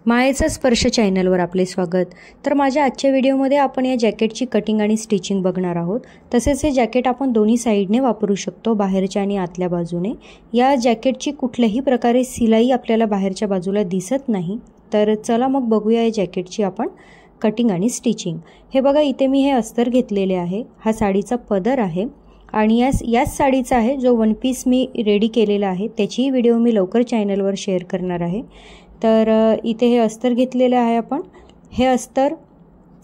मायेचा स्पर्श चॅनलवर आपले स्वागत। तर माझ्या आजच्या व्हिडिओमध्ये आपण या जॅकेटची कटिंग आणि स्टिचिंग बघणार आहोत। तसेच हे जॅकेट आपण दोन्ही साइडने वापरू शकतो, बाहेरच्या आणि आतल्या बाजूने। या जॅकेटची कुठल्याही प्रकारे सिलाई आपल्याला बाहेरच्या बाजूला दिसत नाही। तर चला मग बघूया या जॅकेटची आपण कटिंग आणि स्टिचिंग। हे बघा, इथे मी हे अस्तर घेतलेले आहे। हा साडीचा पदर आहे आणि याच साडीचा आहे जो वन पीस मी रेडी केलेला आहे। त्याची व्हिडिओ मी लवकर चॅनलवर शेअर करणार आहे। तर इथे हे अस्तर घेतलेले आहे आपण। हे अस्तर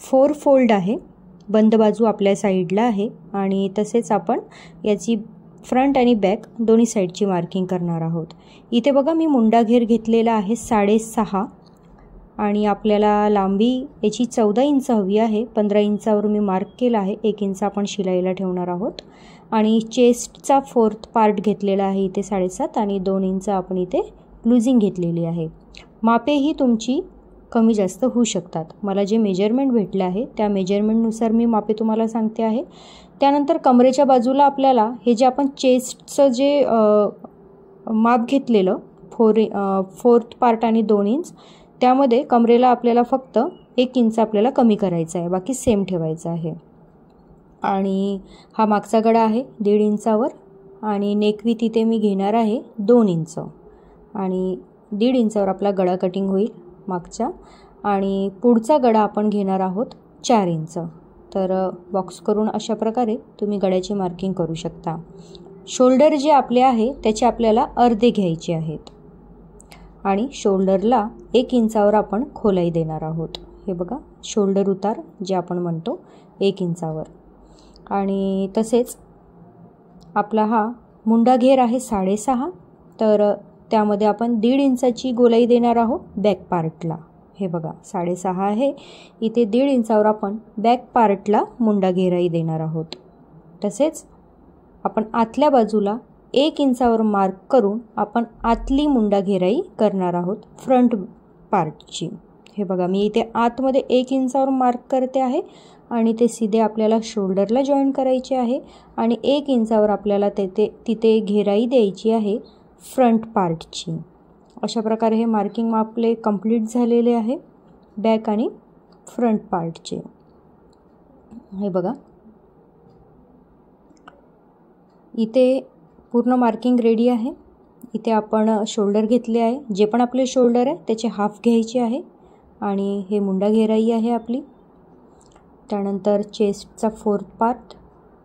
4 फोल्ड आहे, बंद बाजू आपल्या साईडला आहे आणि तसेच आपण याची फ्रंट आणि बॅक दोन्ही साईडची मार्किंग करणार आहोत। इथे बघा, मी मुंडा घेर घेतलेला आहे 6.5 आणि आपल्याला लांबी याची 14 इंच हवी आहे। 15 इंचावर मी मार्क केला आहे, 1 इंच आपण शिलाईला ठेवणार आहोत। आणि चेस्टचा 4th पार्ट घेतलेला आहे इथे 7.5 आणि 2 इंच आपण इथे लूजिंग घेतलेली आहे। मापे ही तुमची कमी जास्त होऊ शकतात। मला जे मेजरमेंट भेटले आहे त्या मेजरमेंटनुसार मी मापे तुम्हाला सांगते आहे। त्यानंतर कमरेच्या बाजूला आपल्याला हे जे आपण चेस्टचं जे माप घेतलेलं 4th पार्ट आणि 2 इंच, त्यामध्ये कमरेला आपल्याला फक्त 1 इंच आपल्याला कमी करायचं आहे, बाकी सेम ठेवायचं आहे। आणि हा मागचा गळा आहे 1.5 इंचावर आणि नेकवी तिथे मी घेणार आहे 2 इंच आणि 1.5 इंचावर आपला गळा कटिंग होईल मागचा। आणि पुढचा गळा आपण घेणार आहोत 4 इंच। तर बॉक्स करून अशा प्रकारे तुम्ही गळ्याची मार्किंग करू शकता। शोल्डर जे आपले आहे त्याचे आपल्याला अर्धे घ्यायचे आहेत आणि शोल्डरला 1 इंचावर आपण खोलाई देणार आहोत। हे बघा, शोल्डर उतार जे आपण म्हणतो 1 इंचावर। आणि तसेच आपला हा मुंडा घेर आहे 6.5, तर त्यामध्ये आपण 1.5 इंचाची गोलाई देणार आहोत बॅक पार्टला। हे बघा, 6.5 आहे, इथे 1.5 इंचावर आपण बॅक पार्टला मुंडा घेराई देणार आहोत। तसेच आपण आतल्या बाजूला 1 इंचावर मार्क करून आपण आतली मुंडा घेराई करणार आहोत फ्रंट पार्टची। हे बघा, मी इथे आतमध्ये 1 इंचावर मार्क करते आहे आणि ते सीधे आपल्याला शोल्डरला जॉईन करायचे आहे आणि 1 इंचावर आपल्याला तिथे घेराई द्यायची आहे फ्रंट पार्टची। अशा प्रकारे हे मार्किंग आपले कंप्लीट झालेले आहे बॅक आणि फ्रंट पार्टचे। हे बघा, इथे पूर्ण मार्किंग रेडी आहे। इथे आपण शोल्डर घेतले आहे, जे पण आपले शोल्डर आहे त्याचे हाफ घ्यायचे आहे आणि हे मुंडा घेराई आहे आपली। त्यानंतर चेस्टचा 4th part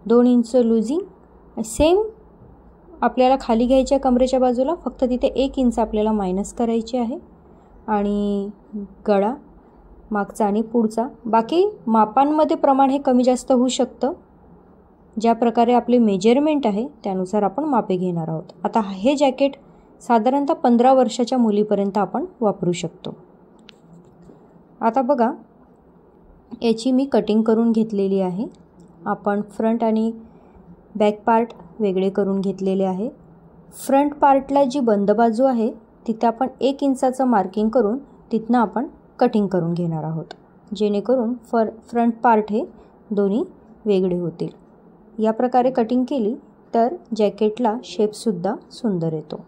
2 inch losing, same आपल्याला खाली घ्यायच्या कमरेच्या बाजूला, फक्त तिथे 1 इंच आपल्याला मायनस करायचे आहे। आणि गळा मागचा आणि पुढचा, बाकी मापांमध्ये प्रमाण हे कमी जास्त होऊ शकतं। ज्या प्रकारे आपले मेजरमेंट आहे त्यानुसार आपण मापे घेणार आहोत। आता हे जॅकेट साधारणतः 15 वर्षाच्या मुलीपर्यंत आपण वापरू शकतो। आता बघा, याची मी कटिंग करून घेतलेली आहे। आपण फ्रंट आणि बॅक पार्ट वेगळे करून घेतलेले आहे। फ्रंट पार्टला जी बंद बाजू आहे तिथे आपण 1 इंचाचं मार्किंग करून तिथनं आपण कटिंग करून घेणार आहोत, जेणेकरून फ्रंट पार्ट हे दोन्ही वेगळे होतील। या प्रकारे कटिंग केली तर जॅकेटला शेपसुद्धा सुंदर येतो।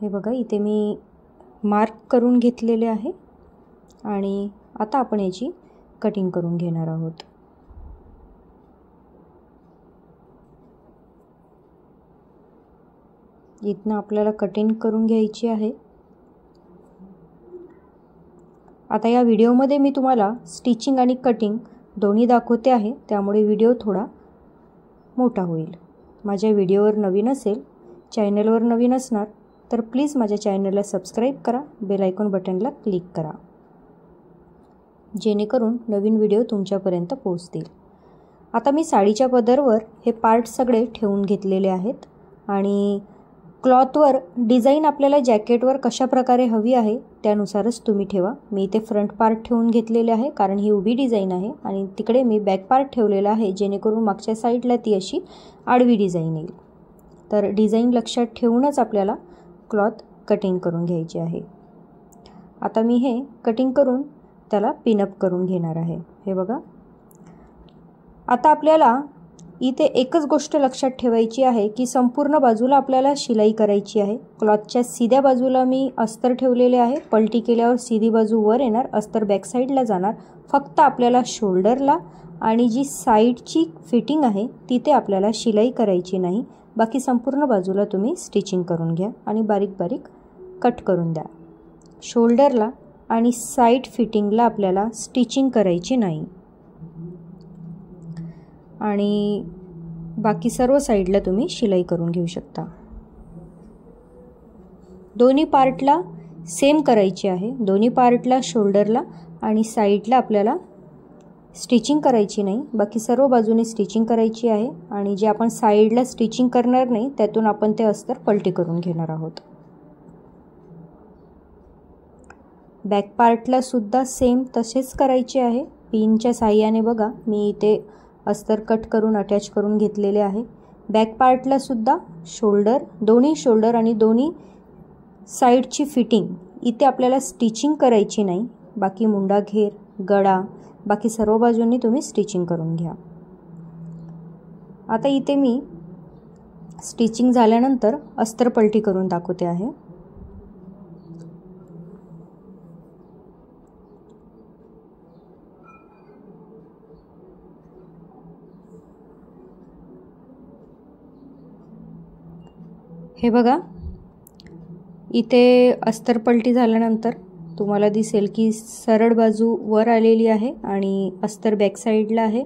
हे बघा, इथे मी मार्क करून घेतलेले आहे आणि आता आपण याची कटिंग करून घेणार आहोत। इथनं आपल्याला कटिंग करून घ्यायची आहे। आता या व्हिडिओमध्ये मी तुम्हाला स्टिचिंग आणि कटिंग दोन्ही दाखवते आहे, त्यामुळे व्हिडिओ थोडा मोठा होईल। माझ्या व्हिडिओवर नवीन असेल, चॅनलवर नवीन असणार तर प्लीज माझ्या चॅनलला सबस्क्राईब करा, बेल आयकॉन बटनला क्लिक करा, जेणेकरून नवीन व्हिडिओ तुमच्यापर्यंत पोहोचतील। आता मी साडीच्या पदरवर हे पार्ट सगळे ठेवून घेतलेले आहेत आणि क्लॉथवर डिझाईन आपल्याला जॅकेटवर कशा प्रकारे हवी आहे त्यानुसारच तुम्ही ठेवा। मी इथे फ्रंट पार्ट ठेवून घेतलेले आहे कारण ही उभी डिझाईन आहे आणि तिकडे मी बॅक पार्ट ठेवलेला आहे, जेणेकरून मागच्या साईडला ती अशी आडवी डिझाईन येईल। तर डिझाईन लक्षात ठेवूनच आपल्याला क्लॉथ कटिंग करून घ्यायची आहे। आता मी हे कटिंग करून त्याला पिनअप करून घेणार आहे। हे बघा, आता आपल्याला इथे एकच गोष्ट लक्षात ठेवायची आहे की संपूर्ण बाजूला आपल्याला शिलाई करायची आहे। क्लॉथच्या सीध्या बाजूला मी अस्तर ठेवलेले आहे, पलटी केल्यावर सीधी बाजू वर येणार, अस्तर बॅक साईडला जाणार। फक्त आपल्याला शोल्डरला आणि जी साईडची फिटिंग आहे तिथे आपल्याला शिलाई करायची नाही, बाकी संपूर्ण बाजूला तुम्ही स्टिचिंग करून घ्या आणि बारीक बारीक कट करून द्या। शोल्डरला आणि साईड फिटिंगला आपल्याला स्टिचिंग करायची नाही आणि बाकी सर्व साईडला तुम्ही शिलाई करून घेऊ शकता। दोन्ही पार्टला सेम करायची आहे, दोन्ही पार्टला शोल्डरला आणि साईडला आपल्याला स्टिचिंग करायची नाही, बाकी सर्व बाजूने स्टिचिंग करायची आहे आणि जे आपण साईडला स्टिचिंग करणार नाही त्यातून आपण ते अस्तर पलटी करून घेणार आहोत। बॅक पार्टला सुद्धा सेम तसेच करायचे आहे। पिनच्या साहाय्याने बघा मी इथे अस्तर कट करून अटॅच करून घेतलेले आहे। बॅक पार्टला सुद्धा शोल्डर, दोन्ही शोल्डर आणि दोन्ही साईडची फिटिंग इथे आपल्याला स्टिचिंग करायची नाही, बाकी मुंडा घेर, गळा, बाकी सर्व बाजूंनी तुम्ही स्टिचिंग करून घ्या। आता इथे मी स्टिचिंग झाल्यानंतर अस्तर पलटी करून दाखवते आहे। हे बघा इथे अस्तर पलटी झाल्यानंतर तुम्हाला दिसेल की सरळ बाजू वर आलेली आहे आणि अस्तर बॅक साईडला आहे।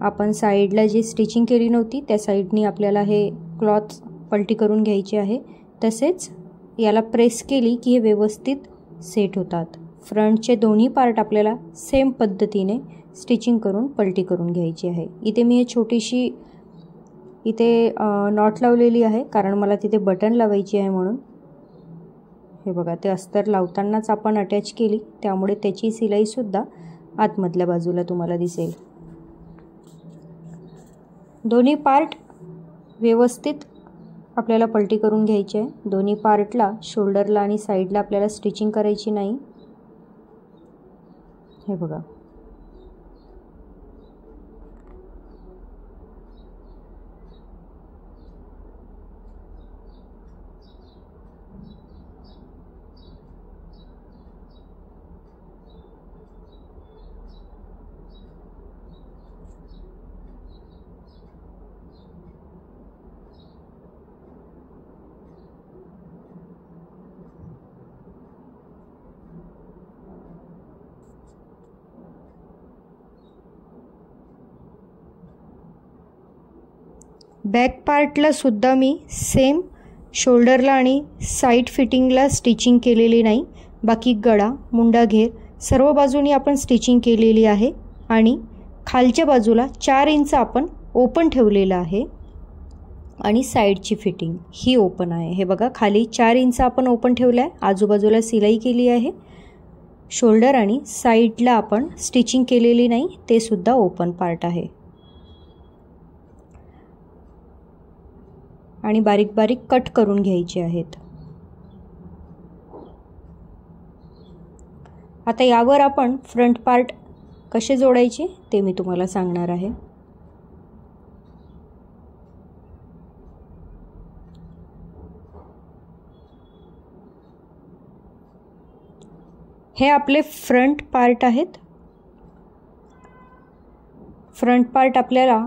आपण साईडला जी स्टिचिंग केली नव्हती त्या साईडनी आपल्याला हे क्लॉथ पलटी करून घ्यायचे आहे। तसेच याला प्रेस केली की हे व्यवस्थित सेट होतात। फ्रंटचे दोन्ही पार्ट आपल्याला सेम पद्धतीने स्टिचिंग करून पलटी करून घ्यायची आहे। इथे मी हे छोटीशी इथे नॉट लावलेली आहे कारण मला तिथे बटन लावायची आहे म्हणून। हे बघा ते अस्तर लावतानाच आपण अटॅच केली त्यामुळे त्याची सिलाई सुद्धा आतमधल्या बाजूला तुम्हाला दिसेल। दोन्ही पार्ट व्यवस्थित आपल्याला पलटी करून घ्यायचे आहे। दोन्ही पार्टला शोल्डरला आणि साईडला आपल्याला स्टिचिंग करायची नाही। हे बघा बॅक पार्टला सुद्धा मी सेम शोल्डरला आणि साईड फिटिंगला स्टिचिंग केलेली नाही, बाकी गळा, मुंडा घेर सर्व बाजूनी आपण स्टिचिंग केलेली आहे आणि खालच्या बाजूला 4 इंच आपण ओपन ठेवलेलं आहे आणि साईडची फिटिंग ही ओपन आहे। हे बघा खाली 4 इंच आपण ओपन ठेवलं आहे, आजूबाजूला सिलाई केली आहे। शोल्डर आणि साईडला आपण स्टिचिंग केलेली नाही, ते सुद्धा ओपन पार्ट आहे आणि बारीक बारीक कट करून घ्यायचे आहेत। आता यावर आपण फ्रंट पार्ट कसे जोडायचे ते मी तुम्हाला सांगणार आहे। हे आपले फ्रंट पार्ट आहेत। फ्रंट पार्ट आपल्याला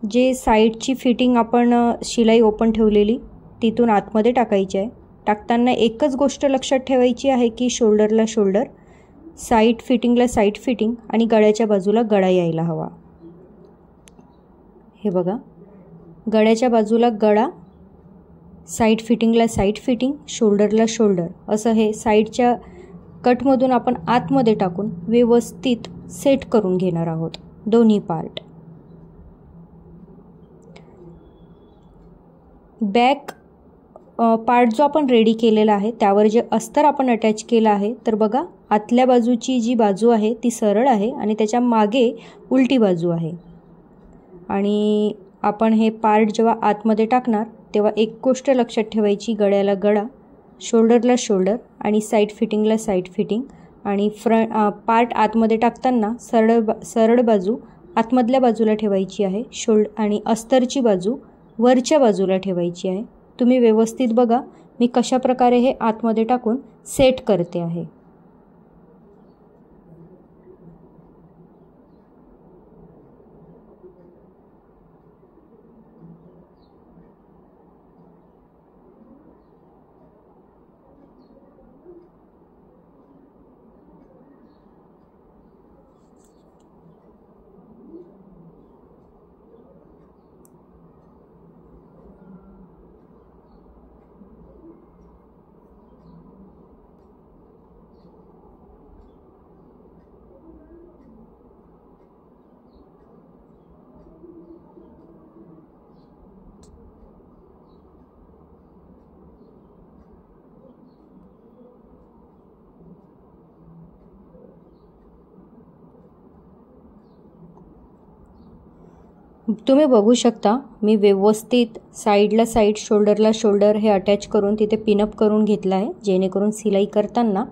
जे साईडची फिटिंग आपण शिलाई ओपन ठेवलेली तिथून आतमध्ये टाकायची आहे। टाकताना एकच गोष्ट लक्षात ठेवायची आहे की शोल्डरला शोल्डर, साईड फिटिंगला साईड फिटिंग आणि गळ्याच्या बाजूला गळा यायला हवा। हे बघा गळ्याच्या बाजूला गळा, साईड फिटिंगला साईड फिटिंग, शोल्डरला शोल्डर असं हे साईडच्या कटमधून आपण आतमध्ये टाकून व्यवस्थित सेट करून घेणार आहोत दोन्ही पार्ट। बॅक पार्ट जो आपण रेडी केलेला आहे त्यावर जे अस्तर आपण अटॅच केलं आहे तर बघा आतल्या बाजूची जी बाजू आहे ती सरळ आहे आणि त्याच्या मागे उलटी बाजू आहे आणि आपण हे पार्ट जेव्हा आतमध्ये टाकणार तेव्हा एक गोष्ट लक्षात ठेवायची, गळ्याला गळा, शोल्डरला शोल्डर आणि साईड फिटिंगला साईड फिटिंग आणि पार्ट आतमध्ये टाकताना सरळ बाजू आतमधल्या बाजूला ठेवायची आहे, आणि अस्तरची बाजू वरच्या बाजूला ठेवायची आहे। तुम्ही व्यवस्थित बघा मी कशा प्रकारे हे आतमध्ये टाकून सेट करते आहे। तुम्ही बघू शकता मी व्यवस्थित साइडला साइड शोल्डरला शोल्डर हे अटॅच करून तिथे पिनअप करून घेतला आहे, जेणेकरून सिलाई करताना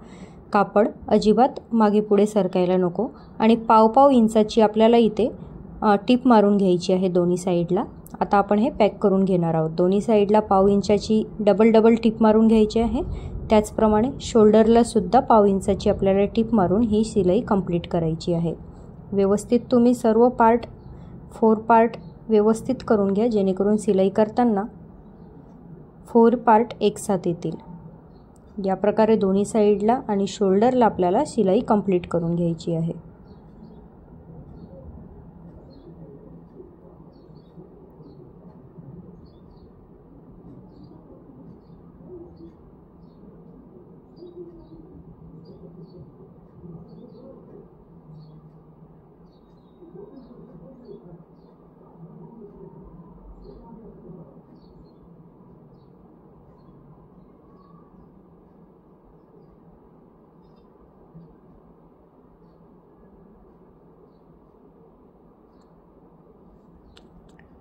कापड अजिबात मागे पुढे सरकायला नको। आणि पाव इंचाची आपल्याला इथे टिप मारून घ्यायची आहे दोन्ही साइडला। आता आपण हे पॅक करून घेणार आहोत। दोन्ही साइडला पाव इंचाची डबल टिप मारून घ्यायची आहे। त्याचप्रमाणे शोल्डरला सुद्धा पाव इंचाची आपल्याला टिप मारून ही सिलाई कंप्लीट करायची आहे। व्यवस्थित तुम्ही सर्व पार्ट 4 पार्ट व्यवस्थित करून घ्या, जेणेकरून सिलाई करताना 4 पार्ट एकसाथ येतील। या प्रकारे दोन्ही साइडला आणि शोल्डरला आपल्याला सिलाई कंप्लीट करून घ्यायची आहे।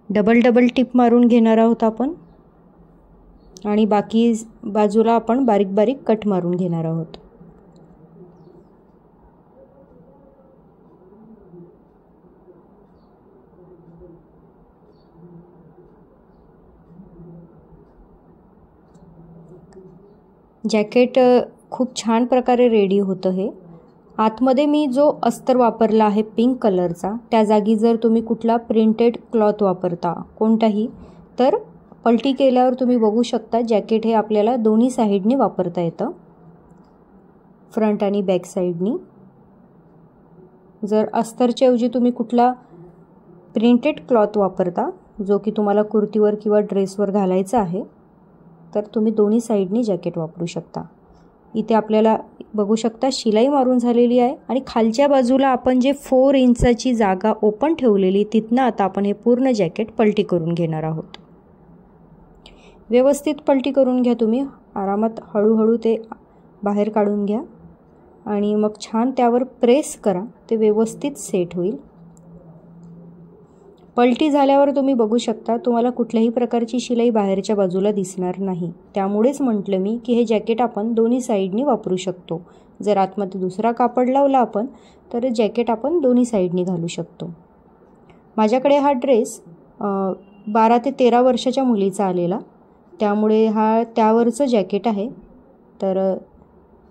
डबल टिप मारून घेणार आहोत आपण आणि बाकी बाजूला आपण बारीक कट मारून घेणार आहोत। जॅकेट खूप छान प्रकारे रेडी होतं हे। आतमध्ये मी जो अस्तर वापरला आहे पिंक कलरचा, त्या जागी जर तुम्ही कुठला प्रिंटेड क्लॉथ वापरता कोणताही, तर पलटी केल्यावर तुम्ही बघू शकता जॅकेट हे आपल्याला दोन्ही साइडनी वापरता येतं, फ्रंट आणि बॅक साइडनी। जर अस्तरच्या ऐवजी तुम्ही कुठला प्रिंटेड क्लॉथ वापरता जो की तुम्हाला कुर्तीवर किंवा ड्रेसवर घालायचा आहे, तर तुम्ही दोन्ही साइडनी जॅकेट वापरू शकता। इथे आपल्याला बघू शकता शिलाई मारून झालेली आहे आणि खालच्या बाजूला आपण जे 4 इंचाची जागा ओपन ठेवलेली तिथनं आता आपण हे पूर्ण जॅकेट पलटी करून घेणार आहोत। व्यवस्थित पलटी करून घ्या, तुम्ही आरामात हळूहळू ते बाहेर काढून घ्या आणि मग छान त्यावर प्रेस करा, ते व्यवस्थित सेट होईल। पलटी झाल्यावर तुम्ही बघू शकता तुम्हाला कुठल्याही प्रकारची शिलाई बाहेरच्या बाजूला दिसणार नाही। त्यामुळेच म्हटलं मी की हे जॅकेट आपण दोन्ही साइडनी वापरू शकतो। जर आतमध्ये दुसरा कापड लावला आपण तर जॅकेट आपण दोन्ही साइडनी घालू शकतो। माझ्याकडे हा ड्रेस 12 ते 13 वर्षाच्या मुलीचा आलेला, त्यामुळे हा त्यावरचं जॅकेट आहे। तर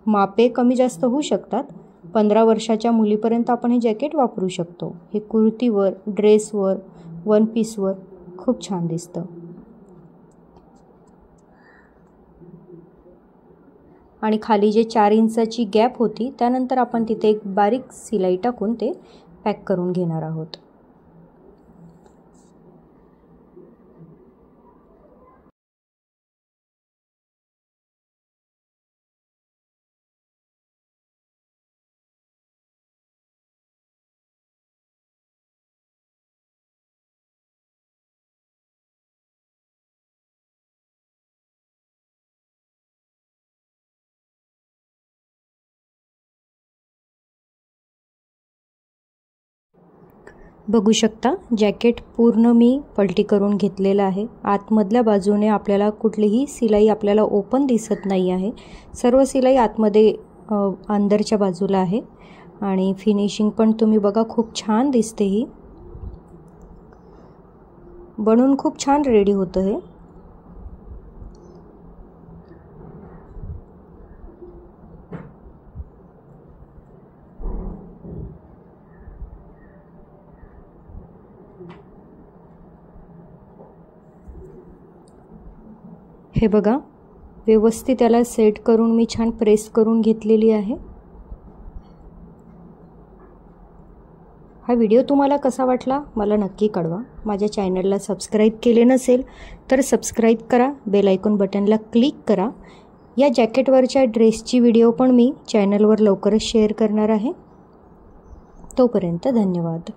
मापे कमी जास्त होऊ शकतात। 15 वर्षाच्या मुलीपर्यंत आपण हे जॅकेट वापरू शकतो। हे कुर्तीवर, ड्रेसवर, वन पीसवर खूप छान दिसतं। आणि खाली जे 4 इंचाची गॅप होती त्यानंतर आपण तिथे एक बारीक सिलाई टाकून ते पॅक करून घेणार आहोत। बघू शकता जॅकेट पूर्ण मी पलटी करून घेतलेला आहे। आतमधल्या बाजूने आपल्याला कुठलीही सिलाई आपल्याला ओपन दिसत नाही आहे, सर्व सिलाई आतमध्ये अंदरच्या बाजूला आहे। आणि फिनिशिंग पण तुम्ही बघा खूप छान दिसते ही। बनवून खूप छान रेडी होतं हे। हे बघा, व्यवस्थित त्याला सेट करून मी छान प्रेस करून घेतलेली आहे। हा व्हिडिओ तुम्हाला कसा वाटला मला नक्की कळवा। माझ्या चॅनलला सबस्क्राइब केले नसेल तर सबस्क्राइब करा, बेल आयकॉन बटनला क्लिक करा। या जॅकेटवरच्या ड्रेसची व्हिडिओ पण मी चॅनलवर लवकरच शेअर करणार आहे। तोपर्यंत धन्यवाद।